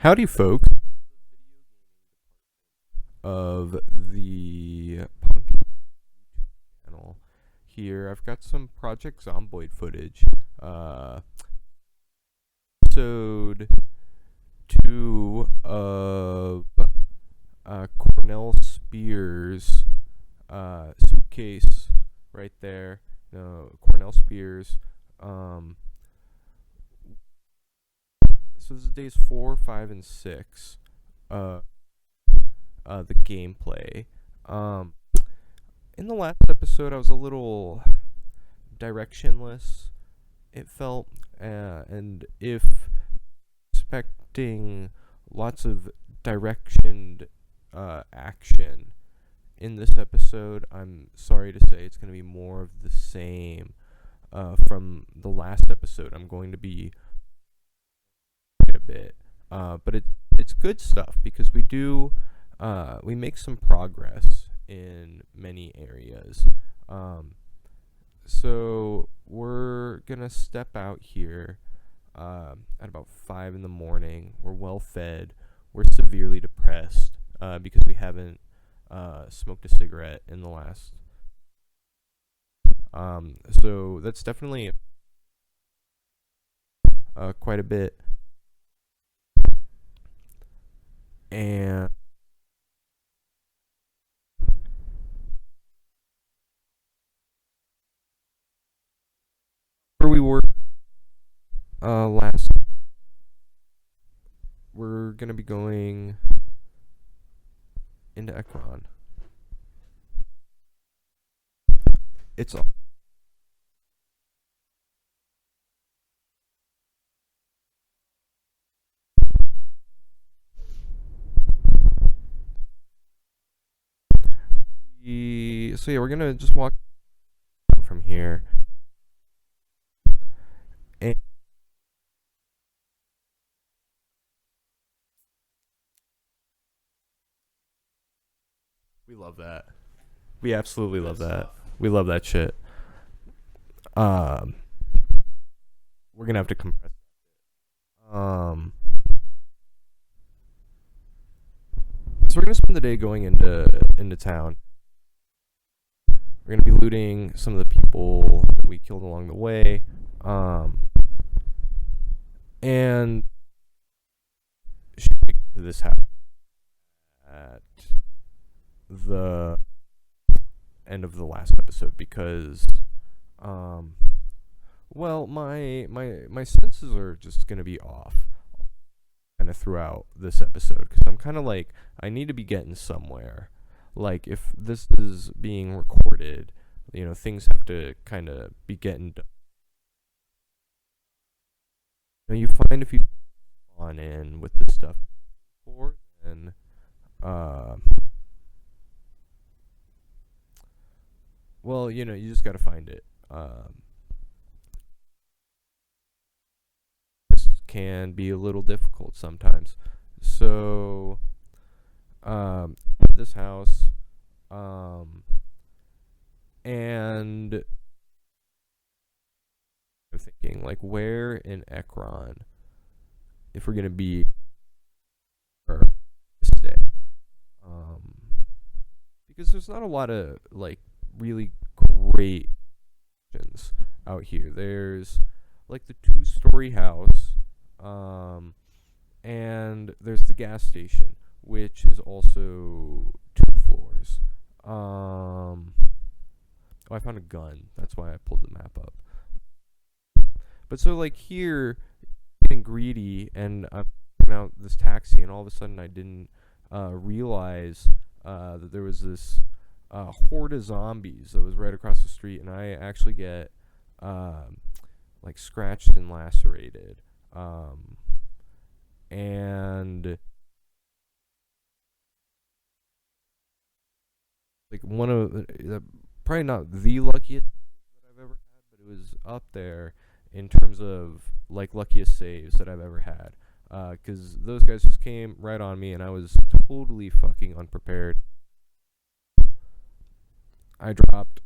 Howdy, folks of the Punk channel. Here, I've got some Project Zomboid footage. Episode 2 of Cornell Spears suitcase right there. No, Cornell Spears. So this is days 4, 5, and 6. The gameplay. In the last episode, I was a little directionless, it felt, and if expecting lots of directioned action in this episode, I'm sorry to say it's going to be more of the same from the last episode. I'm going to be a bit, but it's good stuff because we make some progress in many areas. So we're gonna step out here at about 5 in the morning. We're well fed. We're severely depressed because we haven't smoked a cigarette in the last. So that's definitely quite a bit. And where we were last, we're gonna be going into Ekron. It's all. So yeah, we're gonna just walk from here. And we love that. We absolutely love that. We love that shit. Um, we're gonna have to compress. Um, so we're gonna spend the day going into town. We're gonna be looting some of the people that we killed along the way. And to this house at the end of the last episode because well my senses are just gonna be off kind of throughout this episode because I'm kind of like I need to be getting somewhere. Like if this is being recorded, things have to kind of be getting done. You find if you on in with the stuff before, then well, you just got to find it. This can be a little difficult sometimes. So, this house, and I'm thinking, like, where in Ekron, if we're going to be or stay? Because there's not a lot of, like, really great options out here. There's like the 2-story house, and there's the gas station, which is also 2 floors. Oh, I found a gun. That's why I pulled the map up. But so like here, getting greedy, and I'm out this taxi, and all of a sudden I didn't realize that there was this horde of zombies that was right across the street, and I actually get like scratched and lacerated, and like one of probably not the luckiest that I've ever had, but it was up there in terms of like luckiest saves that I've ever had, because those guys just came right on me and I was totally fucking unprepared. I dropped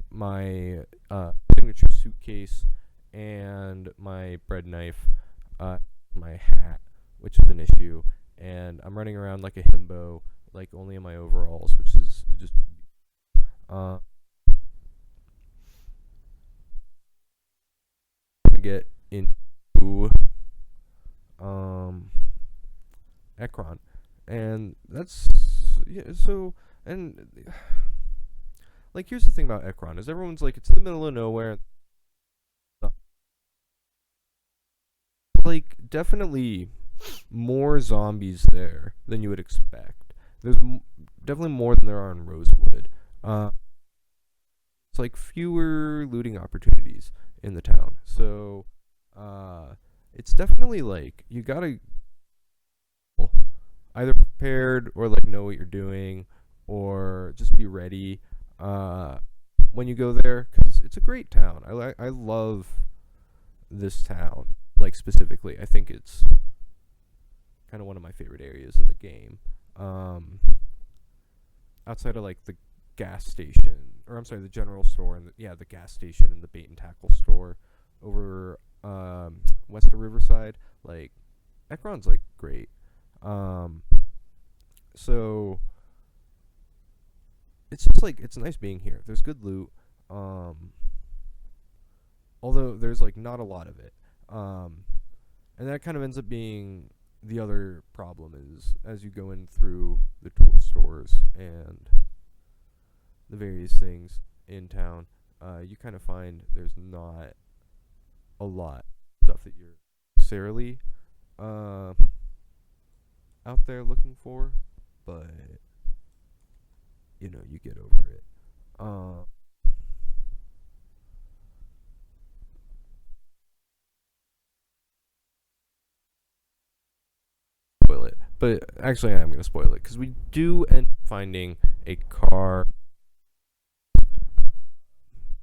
my signature suitcase and my bread knife, my hat, which is an issue. And I'm running around like a himbo, like only in my overalls, which is just uh, get into um Ekron, and that's yeah. So and like here's the thing about Ekron is everyone's like it's in the middle of nowhere. Like definitely more zombies there than you would expect. There's definitely more than there are in Rosewood. Uh, it's like fewer looting opportunities in the town. So it's definitely like you gotta either prepared or like know what you're doing or just be ready uh, when you go there because it's a great town. I love this town like specifically. I think it's kind of one of my favorite areas in the game. Um, outside of like the gas station, or I'm sorry, the general store and the gas station and the bait and tackle store over west of Riverside. Like Ekron's like great. Um, so it's just like it's nice being here. There's good loot. Um, although there's like not a lot of it. And that kind of ends up being the other problem is as you go in through the tool stores and the various things in town, you kind of find there's not a lot of stuff that you're necessarily out there looking for, but you get over it. Uh, Spoil it, but actually, I am gonna spoil it because we do end up finding a car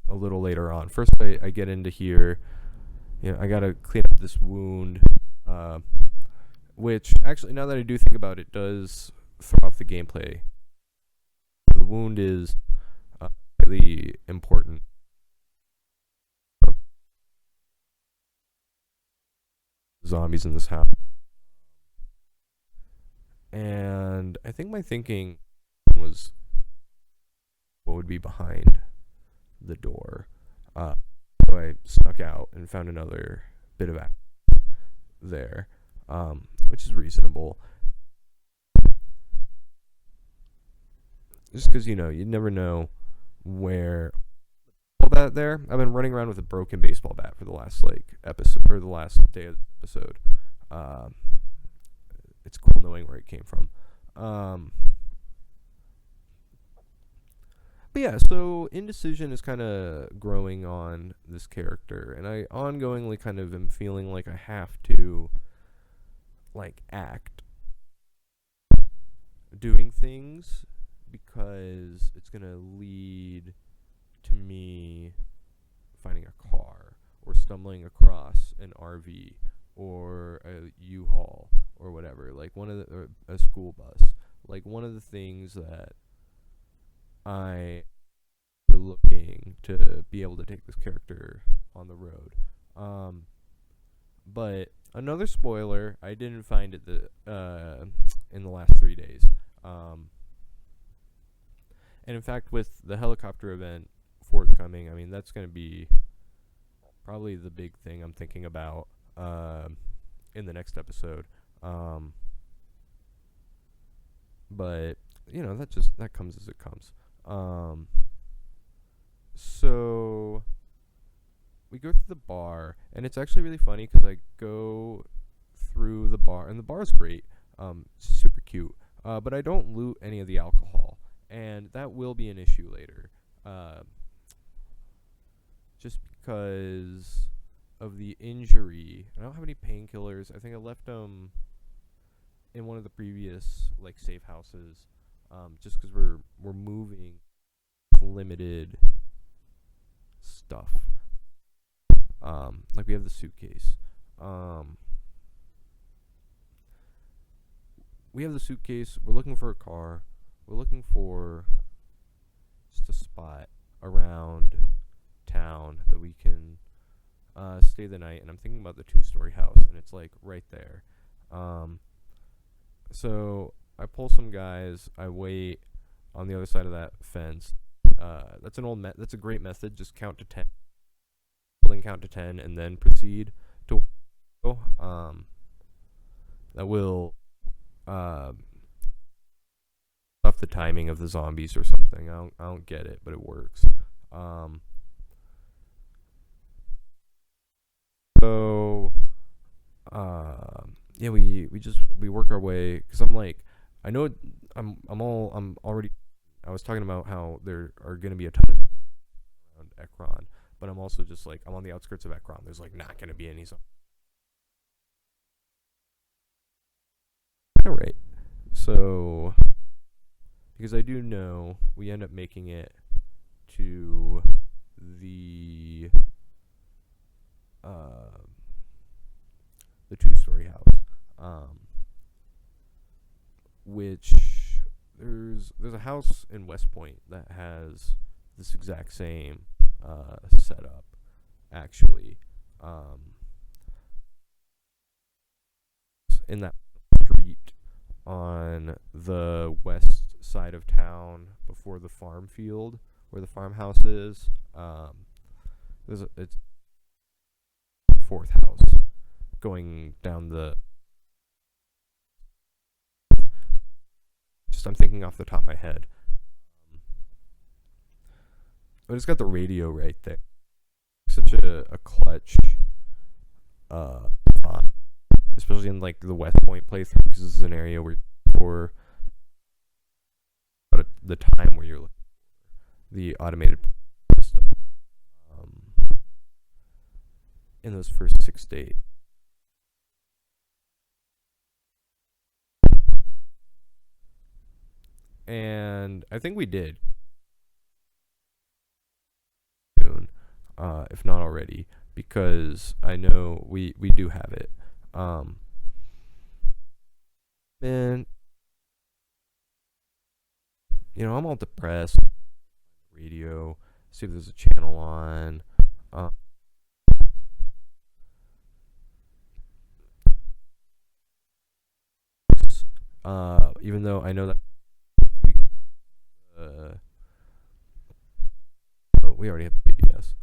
a little later on. First, I get into here. I gotta clean up this wound, uh, which actually, now that I do think about it, does throw off the gameplay. The wound is really important. Um, Zombies in this house, and I think my thinking was what would be behind the door. Uh, so I snuck out and found another bit of action there, which is reasonable. Just because you never know where all that there. I've been running around with a broken baseball bat for the last like episode or the last day of the episode. Um, it's cool knowing where it came from. Um, but yeah, so indecision is kind of growing on this character, and I ongoingly kind of am feeling like I have to like act doing things because it's gonna lead to me finding a car or stumbling across an RV or a U-Haul or whatever, like or a school bus. Like one of the things that I am looking to be able to take this character on the road. But another spoiler, I didn't find it in the last 3 days. And in fact, with the helicopter event forthcoming, I mean that's going to be probably the big thing I'm thinking about in the next episode. But that comes as it comes. So we go through the bar, and it's actually really funny because I go through the bar, and the bar's great. It's super cute. But I don't loot any of the alcohol, and that will be an issue later. Just because of the injury. I don't have any painkillers. I think I left them in one of the previous like safe houses, just because we're moving limited stuff. Like we have the suitcase. We have the suitcase. We're looking for a car. We're looking for just a spot around town that we can stay the night. And I'm thinking about the 2-story house, and it's like right there. Um, so I pull some guys. I wait on the other side of that fence. That's a great method. Just count to 10, then count to 10, and then proceed to go. That will off the timing of the zombies or something. I don't get it, but it works. Um, so yeah, we work our way because I'm like, I know I'm already. I was talking about how there are gonna be a ton of around Ekron, but I'm also just like I'm on the outskirts of Ekron. There's like not gonna be any zombies. All right, so because I do know we end up making it to the uh, the 2-story house, which there's a house in West Point that has this exact same setup actually, um, in that street on the west side of town before the farm field where the farmhouse is. It's the fourth house going down the. Just I'm thinking off the top of my head, but it's got the radio right there. Such a clutch, uh, spot, especially in like the West Point playthrough because this is an area where for the time where you're looking for the automated system, um, in those first 6 days. And I think we did soon, if not already, because I know we do have it. Um, and I'm all depressed. Radio, see if there's a channel on. Uh, Even though I know that we uh, we already have PBS.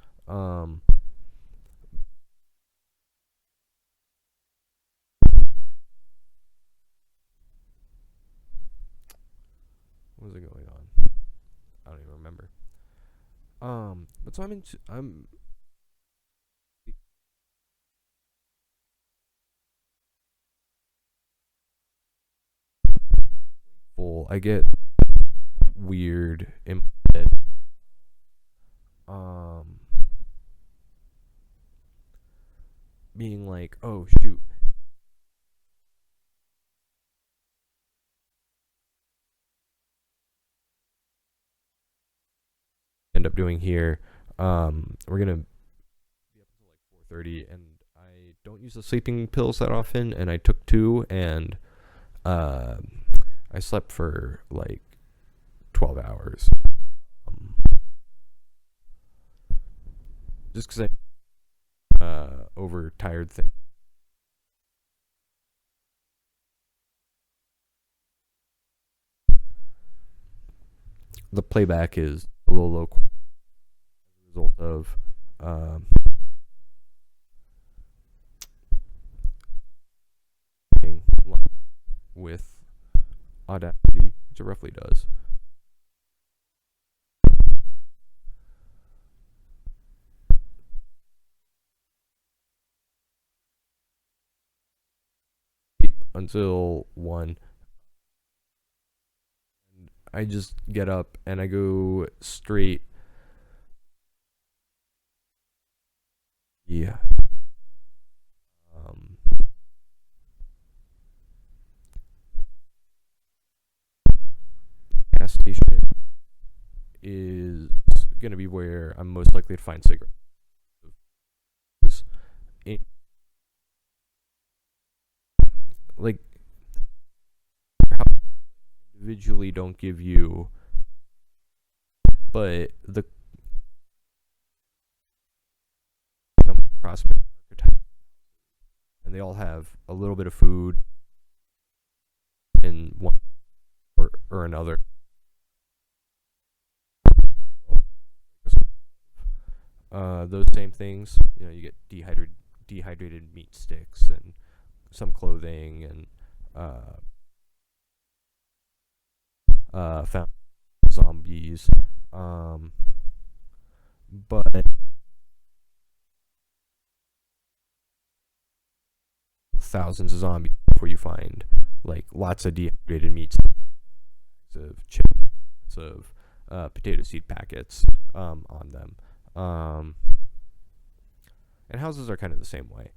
What was it going on? I don't even remember. But so I'm full. I get weird in my head. Um, Being like, oh shoot, end up doing here. We're gonna be up until like 4:30, and I don't use the sleeping pills that often, and I took two, and uh, I slept for like 12 hours. Um, just because I overtired thing. The playback is a little low quality as a result of um, with Audacity, which it roughly does. Until 1. I just get up and I go straight. Yeah. Um, Gas station is going to be where I'm most likely to find cigarettes. Like, how individually don't give you, but the prospect archetype, and they all have a little bit of food, or another. Those same things, you get dehydrated meat sticks and some clothing and found zombies. But thousands of zombies before you find like lots of dehydrated meat sticks of chips, lots of potato seed packets on them. And houses are kind of the same way.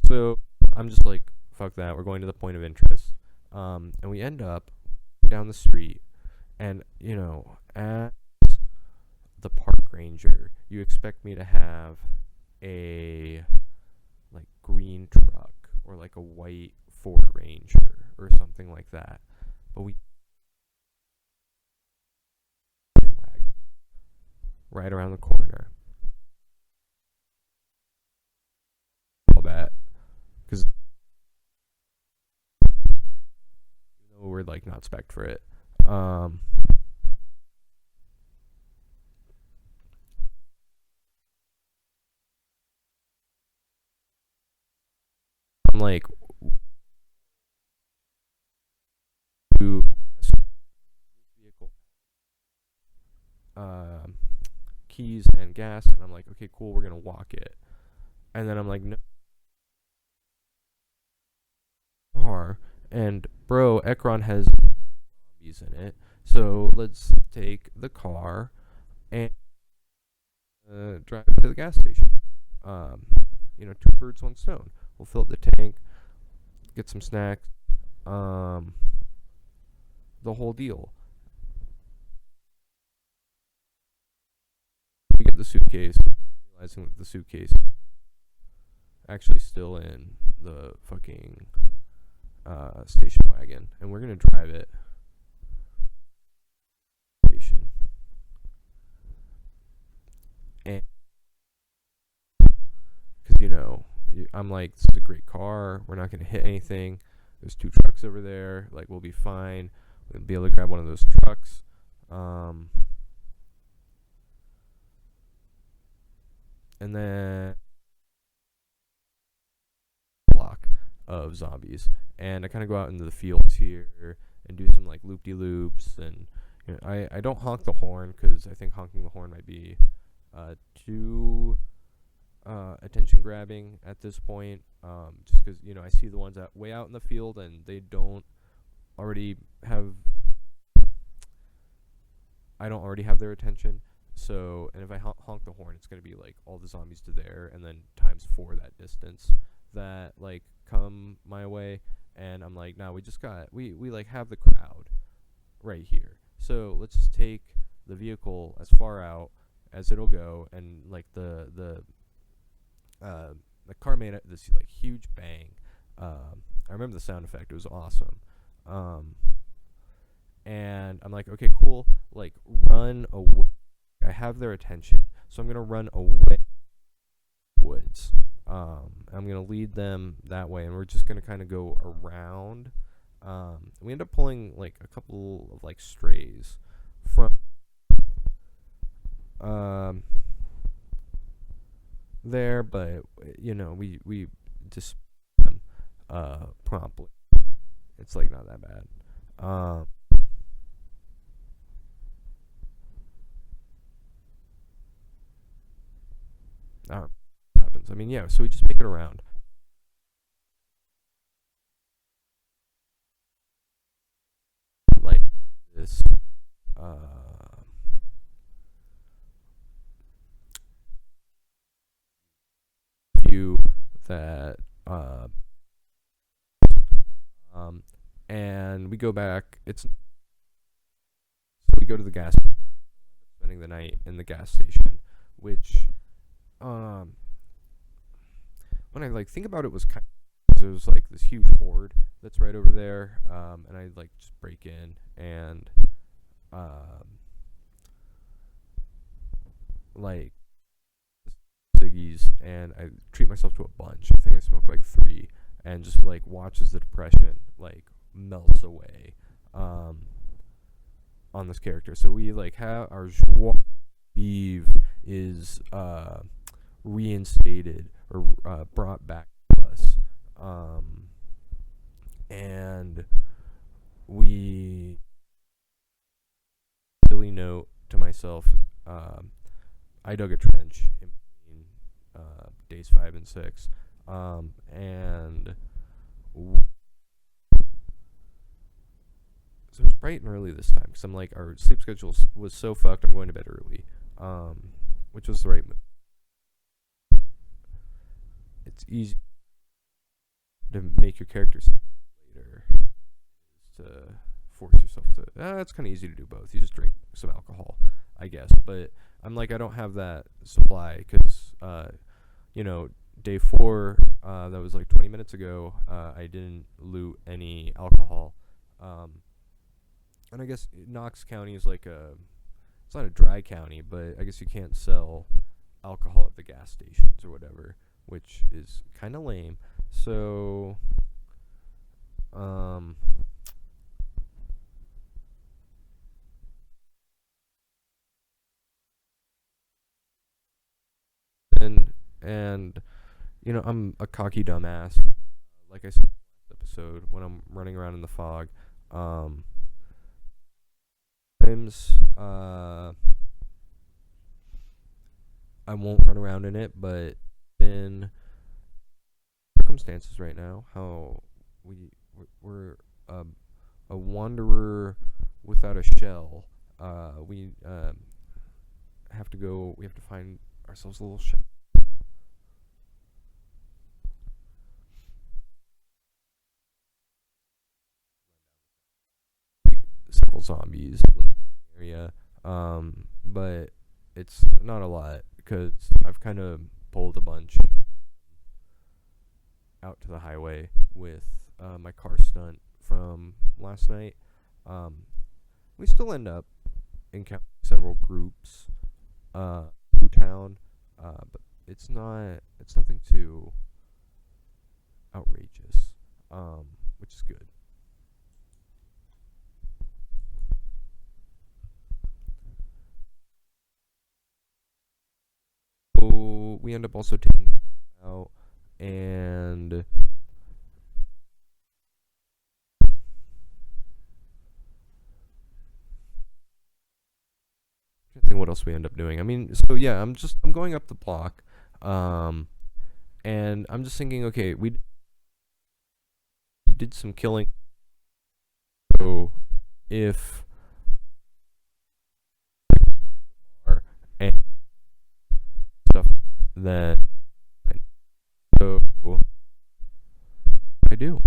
So I'm just like, fuck that. We're going to the point of interest. And we end up down the street, and as the park ranger, you expect me to have a like green truck or like a white Ford Ranger or something like that. But we right around the corner. All that, because we're like not spec'd for it. I'm like, to vehicle, keys and gas, and I'm like, okay, cool, we're gonna walk it. And then I'm like, no car, and bro, Ekron has zombies in it, so let's take the car and drive to the gas station. Two birds, one stone. We'll fill up the tank, get some snacks, the whole deal. We get the suitcase, realizing that the suitcase actually still in the fucking station wagon, and we're gonna drive it station. And because I'm like, this is a great car, we're not gonna hit anything, there's 2 trucks over there, like, we'll be fine, we'll be able to grab one of those trucks. And then block of zombies, and I kind of go out into the fields here and do some like loop-de-loops, and I don't honk the horn because I think honking the horn might be too attention grabbing at this point, just because I see the ones way out in the field and they don't already have I don't already have their attention. So, and if I honk the horn, it's going to be like all the zombies to there, and then times 4 that distance that like come my way. And I'm like, nah, we like have the crowd right here. So let's just take the vehicle as far out as it'll go, and like the car made this like huge bang. I remember the sound effect; it was awesome. And I'm like, okay, cool. Like, run away. I have their attention, so I'm gonna run away woods. I'm gonna lead them that way, and we're just gonna kind of go around. We end up pulling like a couple of like strays from there, but we just them promptly. It's like not that bad. I don't know what happens. I mean, yeah, so we just make it around. Like this view that and we go back. We go to the gas, spending the night in the gas station, which when I like think about it, was kind of, there was like this huge horde that's right over there, and I like just break in and like ciggies, and I treat myself to a bunch. I think I smoked like 3 and just like watches the depression like melts away on this character. So we like have our joie vivre is reinstated or brought back to us, and we really note to myself, I dug a trench in between days 5 and 6, and so it's bright and early this time because I'm like, our sleep schedule was so fucked. I'm going to bed early, which was the right move. It's easy to make your character later to force yourself to. It's kind of easy to do both. You just drink some alcohol, I guess. But I'm like, I don't have that supply because, day 4, that was like 20 minutes ago, I didn't loot any alcohol. And I guess Knox County is like it's not a dry county, but I guess you can't sell alcohol at the gas stations or whatever, which is kind of lame. So, and I'm a cocky dumbass, like I said in the last episode, when I'm running around in the fog. Sometimes I won't run around in it, but in circumstances right now, how we're a wanderer without a shell. We have to go. We have to find ourselves a little shell. Several zombies in the area, but it's not a lot because I've kind of pulled a bunch out to the highway with my car stunt from last night. We still end up encountering several groups through town, but it's nothing too outrageous, which is good. So we end up also taking out, and I think what else we end up doing. I mean, so yeah, I'm going up the block, and I'm just thinking, okay, we did some killing. So if and stuff, then so I do.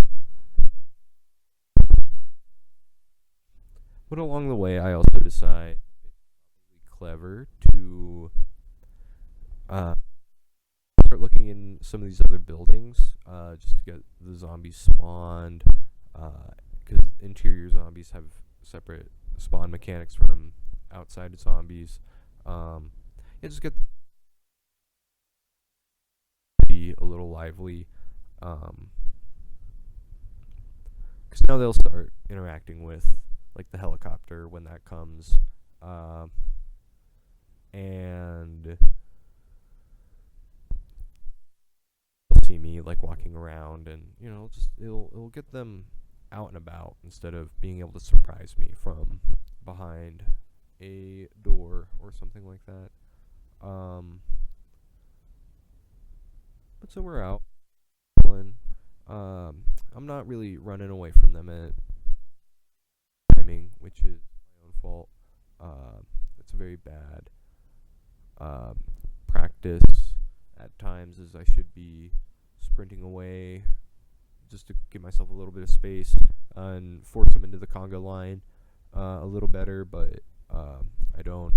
But along the way, I also decide it's probably clever to start looking in some of these other buildings, just to get the zombies spawned, because interior zombies have separate spawn mechanics from outside zombies. Yeah, just get be a little lively, because now they'll start interacting with like the helicopter when that comes, and they'll see me like walking around, and it'll get them out and about instead of being able to surprise me from behind a door or something like that. But so we're out. I'm not really running away from them at timing, which is my own fault. It's a very bad practice at times, as I should be sprinting away just to give myself a little bit of space and force them into the conga line a little better, but I don't,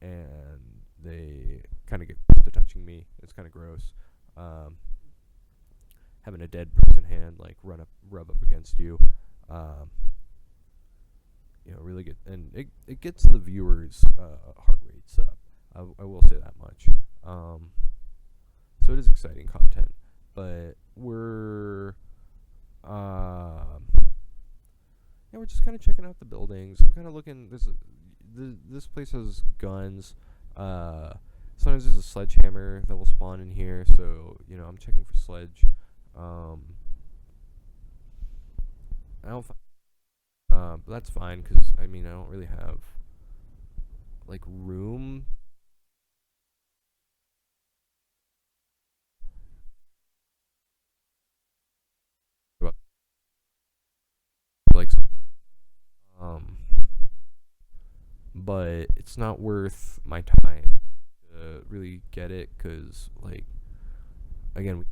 and they kind of get to touching me. It's kind of gross. Having a dead person hand like rub up against you, really get, and it gets the viewers' heart rates up. I will say that much. So it is exciting content, but we're just kind of checking out the buildings. I'm kind of looking. This place has guns. Sometimes there's a sledgehammer that will spawn in here, so I'm checking for sledge. I don't. But that's fine because I don't really have like room. Like um, but it's not worth my time to really get it because like again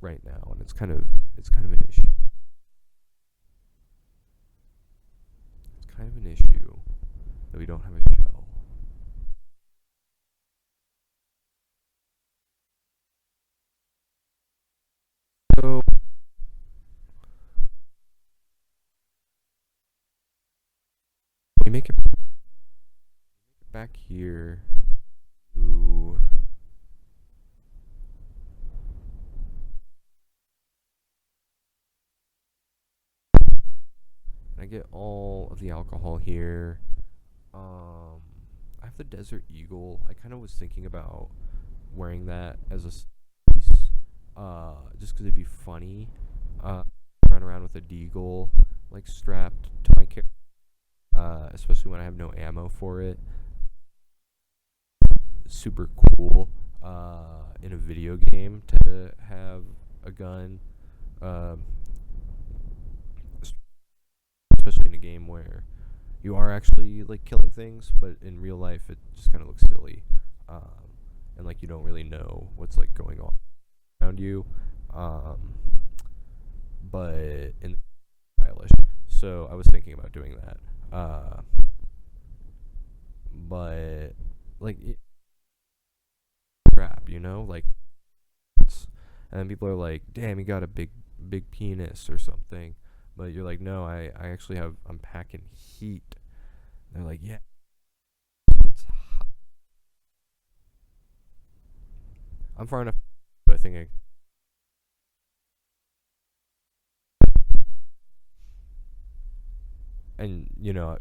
right now and it's kind of an issue. It's kind of an issue that we don't have a shell. So we make it back here to I get all of the alcohol here. I have the Desert Eagle. I kind of was thinking about wearing that as a piece, just because it'd be funny. Run around with a deagle, like strapped to my character, especially when I have no ammo for it. Super cool, in a video game to have a gun, um, especially in a game where you are actually like killing things, but in real life it just kind of looks silly, and like you don't really know what's like going on around you, but in stylish. So I was thinking about doing that, but like crap, like and then people are like, "Damn, you got a big penis or something." But you're like, "No, I actually I'm packing heat." And they're like, "Yeah, it's hot." I'm far enough, I think and the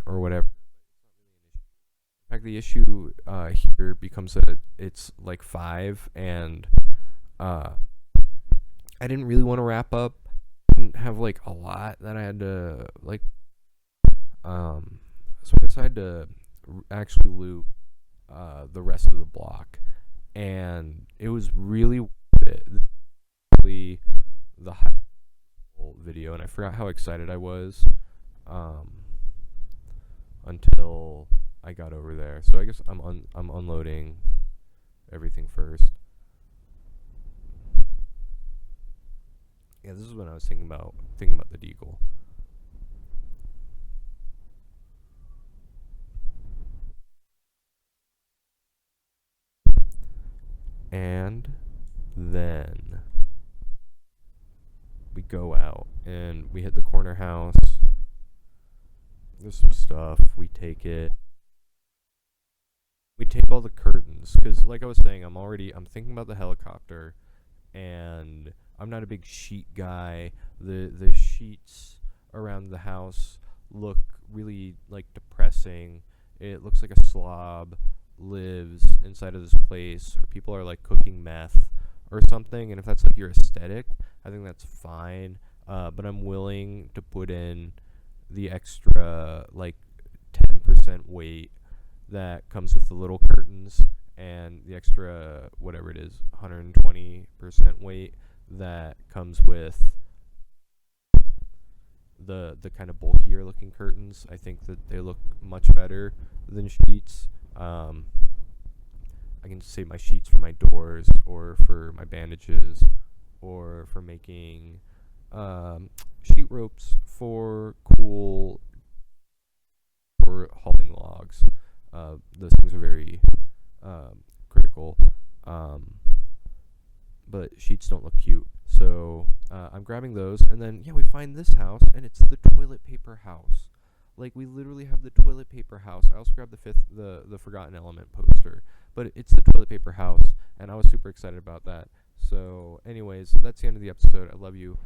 or whatever. In fact, the issue here becomes that it's like 5, and uh, I didn't really want to wrap up. I didn't have like a lot that I had to like. So I decided to actually loot the rest of the block, and it was really worth it. Really the video, and I forgot how excited I was until I got over there. So I guess I'm unloading everything first. Yeah, this is when I was thinking about the deagle. And then we go out and we hit the corner house. There's some stuff. We take it. We take all the curtains because, like I was saying, I'm thinking about the helicopter, and I'm not a big sheet guy. The sheets around the house look really like depressing. It looks like a slob lives inside of this place, or people are like cooking meth or something. And if that's like your aesthetic, I think that's fine. But I'm willing to put in the extra like 10% weight that comes with the little curtains, and the extra whatever it is 120% weight that comes with the kind of bulkier looking curtains. I think that they look much better than sheets. I can save my sheets for my doors, or for my bandages, or for making sheet ropes for hauling logs. Those things are very critical. But sheets don't look cute So I'm grabbing those, and then we find this house, and it's the toilet paper house. Like, we literally have the toilet paper house. I also grabbed the Forgotten Element poster, but it's the toilet paper house, and I was super excited about that. So, anyways, that's the end of the episode. I love you.